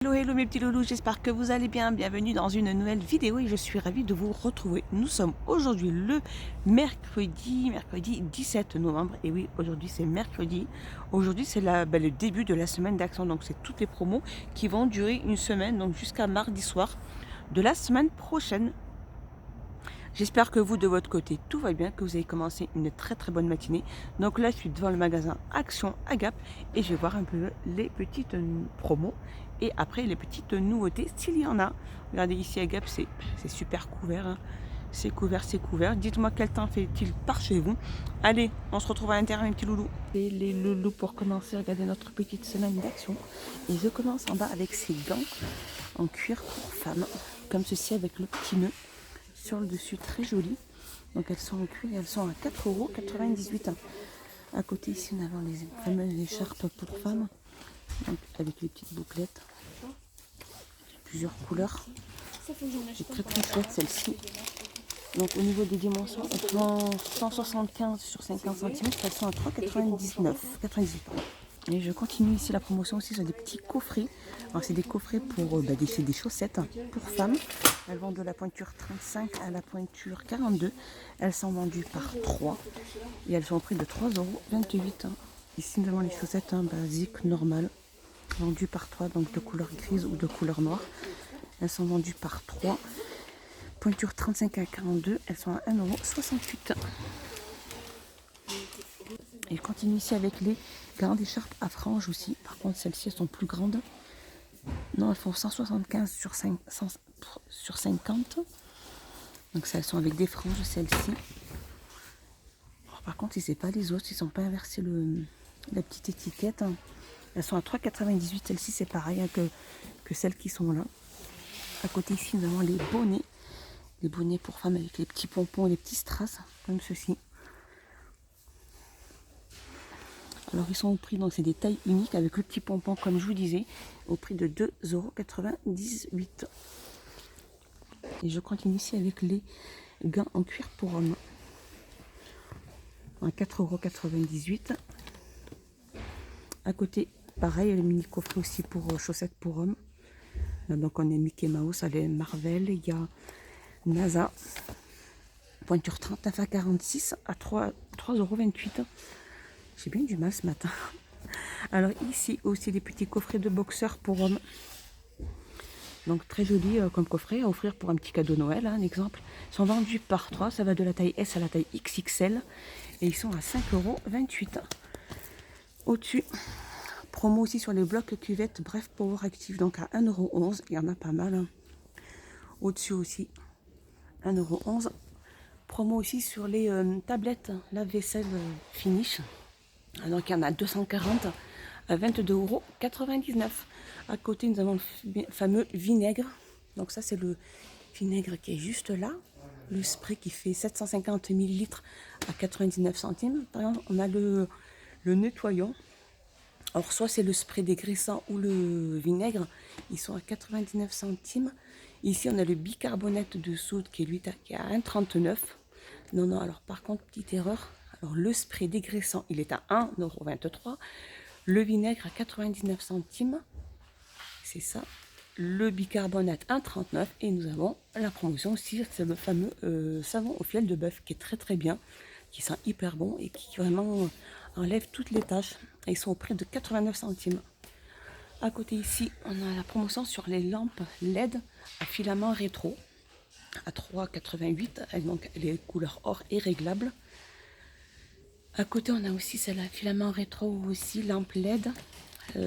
Hello, hello mes petits loulous, j'espère que vous allez bien. Bienvenue dans une nouvelle vidéo et je suis ravie de vous retrouver. Nous sommes aujourd'hui le mercredi 17 novembre. Et oui, aujourd'hui c'est mercredi. Aujourd'hui c'est le début de la semaine d'action. Donc c'est toutes les promos qui vont durer une semaine, donc jusqu'à mardi soir de la semaine prochaine. J'espère que vous, de votre côté, tout va bien, que vous avez commencé une très très bonne matinée. Donc là, je suis devant le magasin Action à Gap et je vais voir un peu les petites promos et après les petites nouveautés s'il y en a. Regardez ici à Gap, c'est super couvert. Hein. C'est couvert, c'est couvert. Dites-moi quel temps fait-il par chez vous. Allez, on se retrouve à l'intérieur, mes petits loulous. Et les loulous, pour commencer, regardez notre petite semaine d'action. Et je commence en bas avec ces gants en cuir pour femmes, comme ceci avec le petit nœud sur le dessus, très joli. Donc elles sont en cuir et elles sont à 4,98 €. À côté ici on a les fameuses écharpes pour femmes, donc avec les petites bouclettes, plusieurs couleurs. C'est très très chouette celle-ci. Donc au niveau des dimensions, elles font 175 sur 50 cm, elles sont à 3,99 98 €. Et je continue ici la promotion aussi sur des petits coffrets. Alors c'est des coffrets pour des chaussettes pour femmes. Elles vont de la pointure 35 à la pointure 42. Elles sont vendues par 3 et elles sont au prix de 3,28 €. Ici nous avons les chaussettes basiques, normales, vendues par 3, donc de couleur grise ou de couleur noire. Elles sont vendues par 3. Pointure 35 à 42, elles sont à 1,68 €. Et je continue ici avec les grandes écharpes à franges aussi. Par contre, celles-ci, elles sont plus grandes. Non, elles font 175 sur 50. Donc, ça, elles sont avec des franges, celles-ci. Par contre, si c'est pas les autres, ils sont pas inversés la petite étiquette. Elles sont à 3,98 €. Celles-ci, c'est pareil hein, que celles qui sont là. À côté, ici, nous avons les bonnets. Les bonnets pour femmes avec les petits pompons et les petits strass, comme ceci. Alors ils sont au prix, donc c'est des tailles uniques avec le petit pompon comme je vous disais, au prix de 2,98 €. Et je continue ici avec les gants en cuir pour hommes. À 4,98 €. À côté, pareil, le mini coffret aussi pour chaussettes pour hommes. Là, donc on a Mickey Mouse, il y a Marvel, il y a NASA. Pointure 39 à 46 à 3,28 €. J'ai bien du mal ce matin. Alors ici aussi des petits coffrets de boxeurs pour hommes. Donc très joli comme coffret à offrir pour un petit cadeau Noël, un exemple. Ils sont vendus par 3, ça va de la taille S à la taille XXL. Et ils sont à 5,28 €. Au-dessus, promo aussi sur les blocs cuvettes, bref, Power Active, donc à 1,11 €. Il y en a pas mal. Hein. Au-dessus aussi, 1,11 €. Promo aussi sur les tablettes lave-vaisselle finish. Donc il y en a 240 à 22,99 €. À côté, nous avons le fameux vinaigre. Donc ça, c'est le vinaigre qui est juste là. Le spray qui fait 750 ml à 99 centimes. Par exemple, on a le nettoyant. Alors soit c'est le spray dégraissant ou le vinaigre. Ils sont à 99 centimes. Ici, on a le bicarbonate de soude qui est lui qui est à 1,39 €. Non, alors par contre, petite erreur. Alors le spray dégraissant, il est à 1,23 €. Le vinaigre à 99 centimes. C'est ça. Le bicarbonate 1,39 €. Et nous avons la promotion aussi, c'est le fameux savon au fiel de bœuf qui est très très bien, qui sent hyper bon et qui vraiment enlève toutes les taches. Et ils sont au prix de 89 centimes. À côté ici, on a la promotion sur les lampes LED à filament rétro à 3,88 €. Donc les couleurs or et réglables. À côté, on a aussi celle à filament rétro aussi, lampe LED,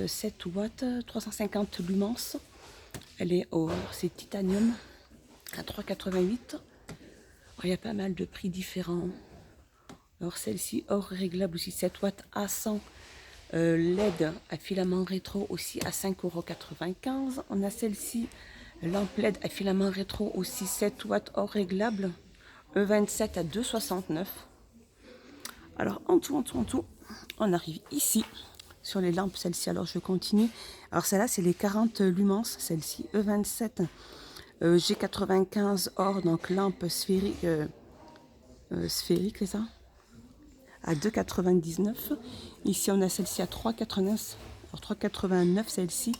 7 watts, 350 lumens. Elle est c'est titanium à 3,88 €. Il y a pas mal de prix différents. Alors celle-ci, or réglable aussi, 7 watts à 100. LED à filament rétro aussi à 5,95 €. On a celle-ci, lampe LED à filament rétro aussi, 7 watts or réglable, E27 à 2,69 €. Alors en tout, on arrive ici sur les lampes, celle-ci. Alors je continue. Alors celle-là, c'est les 40 lumens, celle-ci, E27 G95 or, donc lampe sphérique, c'est ça, à 2,99 €. Ici, on a celle-ci à 3,89 €. Alors 3,89 € celle-ci,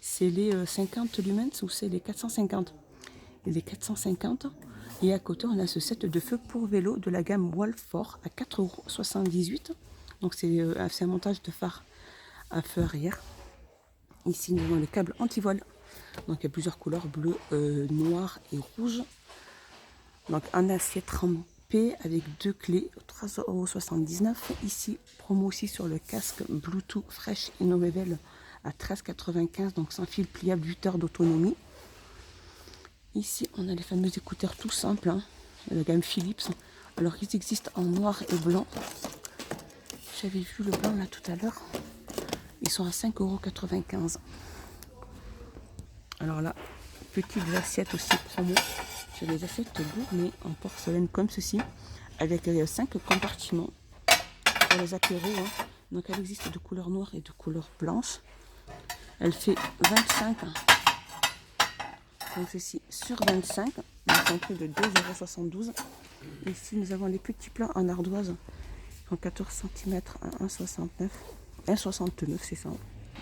c'est les 50 lumens ou c'est les 450? Et les 450. Et à côté, on a ce set de feu pour vélo de la gamme Walfort à 4,78 €. Donc c'est un montage de phare à feu arrière. Ici, nous avons le câble anti-vol. Donc il y a plusieurs couleurs, bleu, noir et rouge. Donc en acier trempé avec 2 clés, 3,79 €. Ici, promo aussi sur le casque Bluetooth Fresh InnoLevel à 13,95 €. Donc sans fil pliable, 8 heures d'autonomie. Ici, on a les fameux écouteurs tout simples, hein, de la gamme Philips. Alors ils existent en noir et blanc. J'avais vu le blanc là tout à l'heure. Ils sont à 5,95 €. Alors là, petites assiettes aussi promo. J'ai des assiettes gourmet en porcelaine comme ceci, avec 5 compartiments pour les apéros. Hein. Donc elle existe de couleur noire et de couleur blanche. Elle fait 25. Donc ceci sur 25. C'est un prix de 2,72 €. Ici nous avons les petits plats en ardoise en 14 cm à 1,69. 1,69 c'est ça.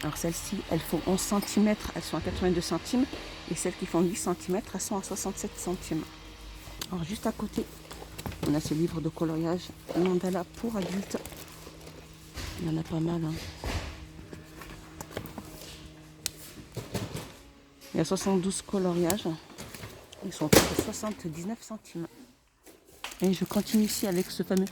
Alors celles-ci, elles font 11 cm, elles sont à 82 centimes. Et celles qui font 8 cm, elles sont à 67 centimes. Alors juste à côté, on a ces livres de coloriage mandala pour adultes. Il y en a pas mal. Hein. Il y a 72 coloriages. Ils sont à 79 centimes. Et je continue ici avec ce fameux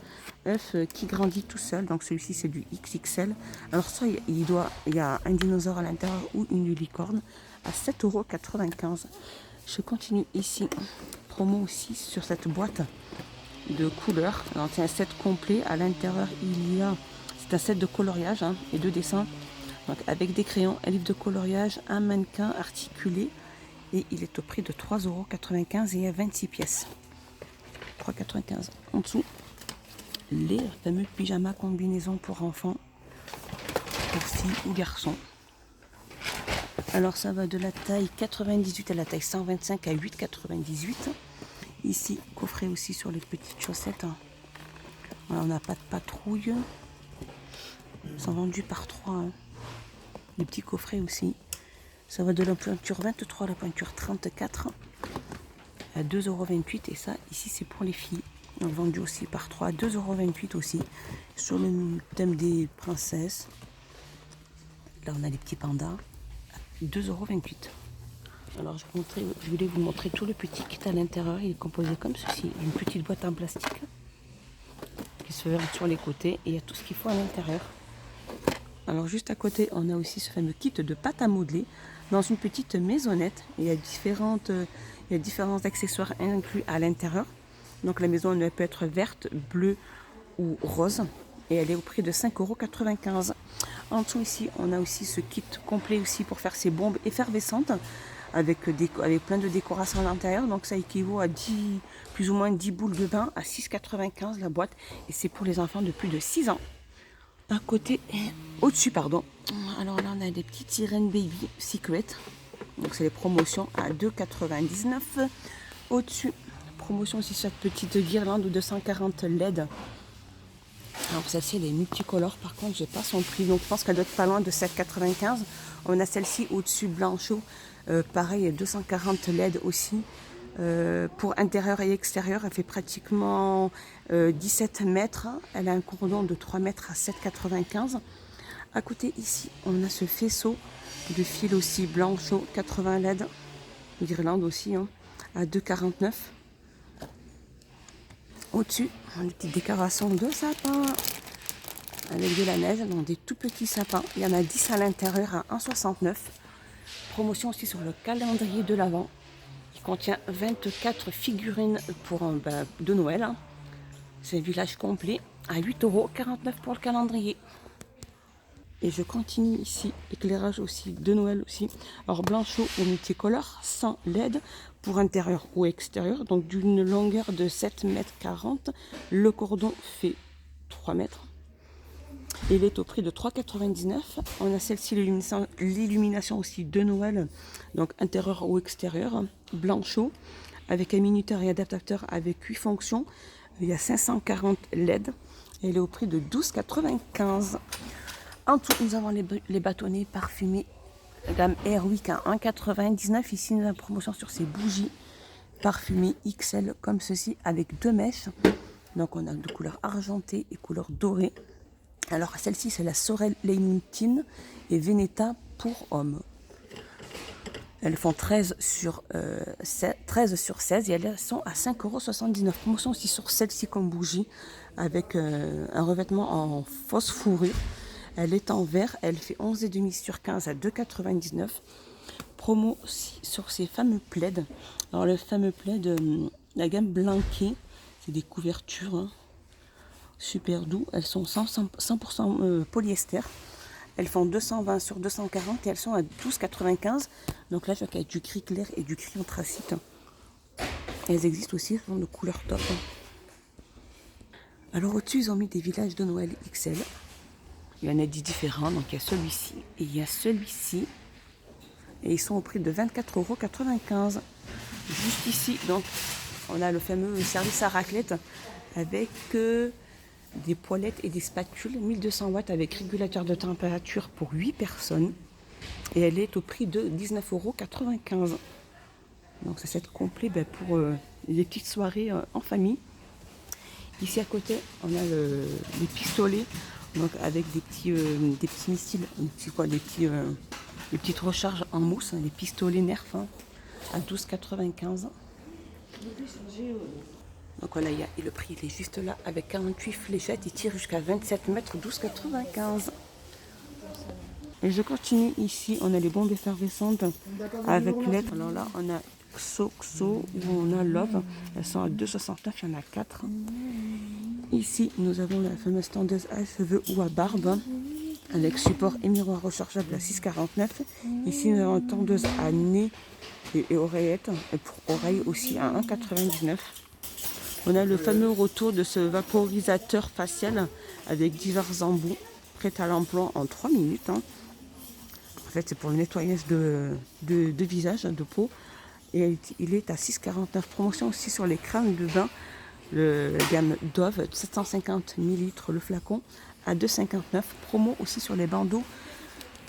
œuf qui grandit tout seul. Donc celui-ci c'est du XXL. Alors ça il y a un dinosaure à l'intérieur ou une licorne à 7,95 €. Je continue ici. Promo aussi sur cette boîte de couleurs. Alors c'est un set complet. À l'intérieur c'est un set de coloriage hein, et de dessins. Donc avec des crayons, un livre de coloriage, un mannequin articulé. Et il est au prix de 3,95 € et il y a 26 pièces. 3,95 €. En dessous, les fameux pyjamas combinaisons pour enfants, pour filles ou garçons. Alors ça va de la taille 98 à la taille 125 à 8,98 €. Ici, coffret aussi sur les petites chaussettes. Alors, on n'a pas de patrouille. Ils sont vendus par 3. Hein. Les petits coffrets aussi. Ça va de la pointure 23 à la pointure 34. À 2,28 € et ça ici c'est pour les filles. Donc vendu aussi par 3 à 2,28 € aussi. Sur le thème des princesses. Là on a les petits pandas à 2,28 €. Alors je voulais vous montrer tout le petit kit à l'intérieur. Il est composé comme ceci. Une petite boîte en plastique qui se ferme sur les côtés et il y a tout ce qu'il faut à l'intérieur. Alors juste à côté on a aussi ce fameux kit de pâte à modeler dans une petite maisonnette. Il y a différents accessoires inclus à l'intérieur. Donc la maison elle peut être verte, bleue ou rose. Et elle est au prix de 5,95 €. En dessous ici, on a aussi ce kit complet aussi pour faire ces bombes effervescentes avec plein de décorations à l'intérieur. Donc ça équivaut à plus ou moins 10 boules de bain à 6,95 € la boîte. Et c'est pour les enfants de plus de 6 ans. À côté, au-dessus pardon. Alors là on a des petites sirènes baby secret. Donc c'est les promotions à 2,99 €. Au-dessus, promotion aussi cette petite guirlande de 240 LED. Alors celle-ci elle est multicolore, par contre j'ai pas son prix, donc je pense qu'elle doit être pas loin de 7,95 €. On a celle-ci au-dessus blanchot, pareil 240 LED aussi. Pour intérieur et extérieur, elle fait pratiquement 17 mètres. Elle a un cordon de 3 mètres à 7,95 €. À côté ici, on a ce faisceau de fil aussi blanchot, 80 LED, guirlande aussi, hein, à 2,49 €. Au-dessus, on a des petites décorations de sapins avec de la neige, donc des tout petits sapins. Il y en a 10 à l'intérieur à 1,69 €. Promotion aussi sur le calendrier de l'Avent qui contient 24 figurines de Noël. Hein. C'est un village complet à 8,49 € pour le calendrier. Et je continue ici, éclairage aussi de Noël aussi. Alors blanchot au multicolore, sans LED pour intérieur ou extérieur. Donc d'une longueur de 7,40 m. Le cordon fait 3 mètres. Et il est au prix de 3,99 €. On a celle-ci, l'illumination aussi de Noël. Donc intérieur ou extérieur. Blanchot avec un minuteur et adaptateur avec 8 fonctions. Il y a 540 LED. Et il est au prix de 12,95 €. En tout, nous avons les bâtonnets parfumés La gamme Airwick à 1,99 €. Ici, nous avons une promotion sur ces bougies parfumées XL comme ceci avec 2 mèches. Donc, on a de couleur argentée et couleur dorée. Alors, celle-ci, c'est la Sorel Leimontine et Veneta pour hommes. Elles font 13 sur 16 et elles sont à 5,79 €. Promotion aussi sur celle-ci comme bougie avec un revêtement en fausse fourrure. Elle est en vert, elle fait 11,5 sur 15 à 2,99 €. Promo aussi sur ces fameux plaids. Alors le fameux plaid, la gamme Blanquet, c'est des couvertures hein, super doux. Elles sont 100% polyester. Elles font 220 sur 240 et elles sont à 12,95 €. Donc là, je vois qu'il y a du gris clair et du gris anthracite. Elles existent aussi, elles sont de couleur top. Alors au-dessus, ils ont mis des villages de Noël XL. Il y en a 10 différents. Donc il y a celui-ci et il y a celui-ci. Et ils sont au prix de 24,95 €. Juste ici, donc, on a le fameux service à raclette avec des poêlettes et des spatules, 1200 watts avec régulateur de température pour 8 personnes. Et elle est au prix de 19,95 €. Donc ça c'est complet pour les petites soirées en famille. Ici à côté, on a les pistolets, donc avec des petits missiles, les petites recharges en mousse, les pistolets Nerf hein, à 12,95 €. Donc voilà, et le prix il est juste là avec 48 fléchettes, il tire jusqu'à 27 mètres, 12,95 €. Et je continue ici, on a les bombes effervescentes avec LED. Alors là, on a XO, ou on a Love, elles sont à 2,69 €, il y en a 4. Ici, nous avons la fameuse tondeuse à cheveux ou à barbe avec support et miroir rechargeable à 6,49 €. Ici, nous avons une tondeuse à nez et oreillettes, et pour oreilles aussi à 1,99 €. On a le fameux retour de ce vaporisateur facial avec divers embouts prêt à l'emploi en 3 minutes. Hein. En fait, c'est pour le nettoyage de visage, de peau. Et il est à 6,49 €. Promotion aussi sur les crèmes de bain. La gamme Dove, 750 ml le flacon à 2,59 €. Promo aussi sur les bandeaux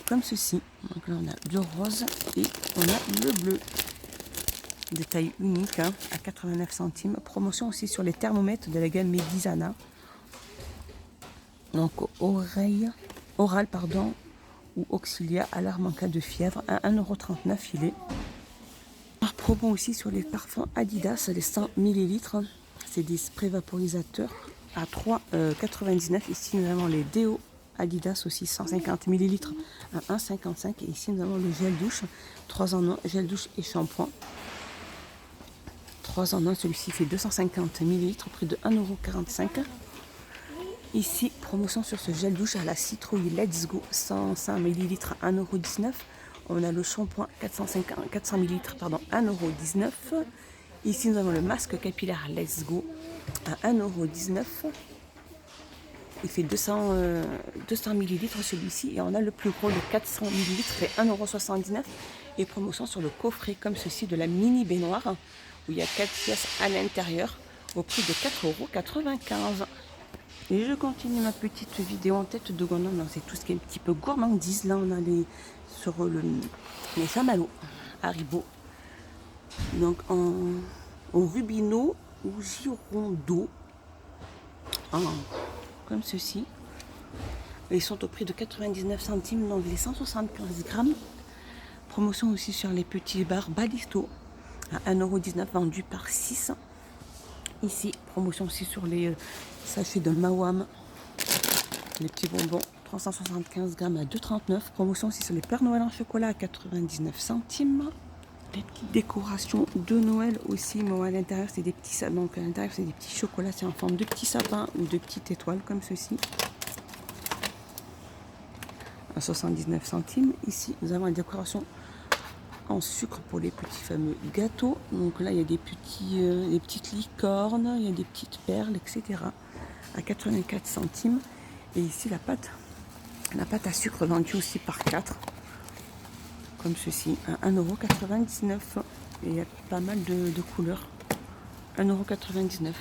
comme ceci. Donc là, on a le rose et on a le bleu. De taille unique hein, à 89 centimes. Promotion aussi sur les thermomètres de la gamme Medisana. Donc oral ou auxilia, alarme en cas de fièvre à 1,39 € il est. Par promo aussi sur les parfums Adidas, les 100 ml. C'est des sprays vaporisateurs à 3,99 €. Ici nous avons les déos Adidas aussi 150 ml à 1,55 €. Et ici nous avons le gel douche 3 en 1, gel douche et shampoing. 3 en 1, celui-ci fait 250 ml au prix de 1,45 €. Ici, promotion sur ce gel douche à la citrouille Let's Go 105 ml à 1,19 €. On a le shampoing 400 ml, 1,19 €. Ici, nous avons le masque capillaire Let's Go à 1,19 €. Il fait 200 ml celui-ci. Et on a le plus gros, le 400 ml, fait 1,79 €. Et promotion sur le coffret comme ceci de la mini baignoire, où il y a 4 pièces à l'intérieur, au prix de 4,95 €. Et je continue ma petite vidéo en tête de gondole. C'est tout ce qui est un petit peu gourmandise. Là, on a les chamallows Haribo. Donc en rubino ou girondo. Comme ceci. Et ils sont au prix de 99 centimes, donc les 175 grammes. Promotion aussi sur les petits bars Balisto à 1,19 € vendus par 6. Ici, promotion aussi sur les sachets de Mawam, les petits bonbons, 375 grammes à 2,39 €. Promotion aussi sur les Pères Noël en chocolat à 99 centimes. Les petites décorations de Noël aussi, mais à l'intérieur c'est des petits sapins. Donc à l'intérieur c'est des petits chocolats, c'est en forme de petits sapins ou de petites étoiles comme ceci. À 79 centimes. Ici, nous avons une décoration en sucre pour les petits fameux gâteaux. Donc là, il y a des petites licornes, il y a des petites perles, etc. à 84 centimes. Et ici, la pâte à sucre vendue aussi par 4, comme ceci, à 1,99 €. Et il y a pas mal de couleurs. 1,99 €.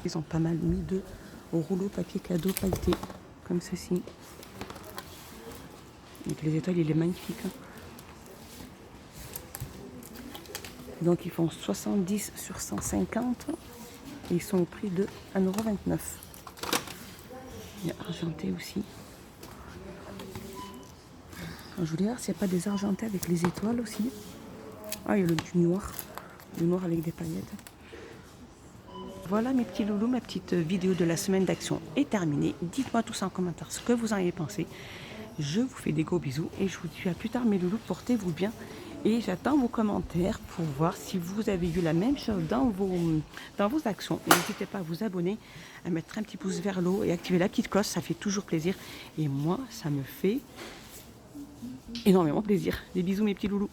Ils ont pas mal mis de rouleaux papier cadeau pailleté, comme ceci. Donc les étoiles, il est magnifique. Hein. Donc ils font 70 sur 150. Et ils sont au prix de 1,29 €. Il y a argenté aussi. Je voulais voir s'il n'y a pas des argentés avec les étoiles aussi. Ah, il y a du noir. Du noir avec des paillettes. Voilà mes petits loulous, ma petite vidéo de la semaine d'action est terminée. Dites-moi tous en commentaire ce que vous en avez pensé. Je vous fais des gros bisous et je vous dis à plus tard mes loulous, portez-vous bien. Et j'attends vos commentaires pour voir si vous avez eu la même chose dans vos actions. Et n'hésitez pas à vous abonner, à mettre un petit pouce vers le haut et activer la petite cloche, ça fait toujours plaisir. Et moi, ça me fait énormément plaisir. Des bisous mes petits loulous.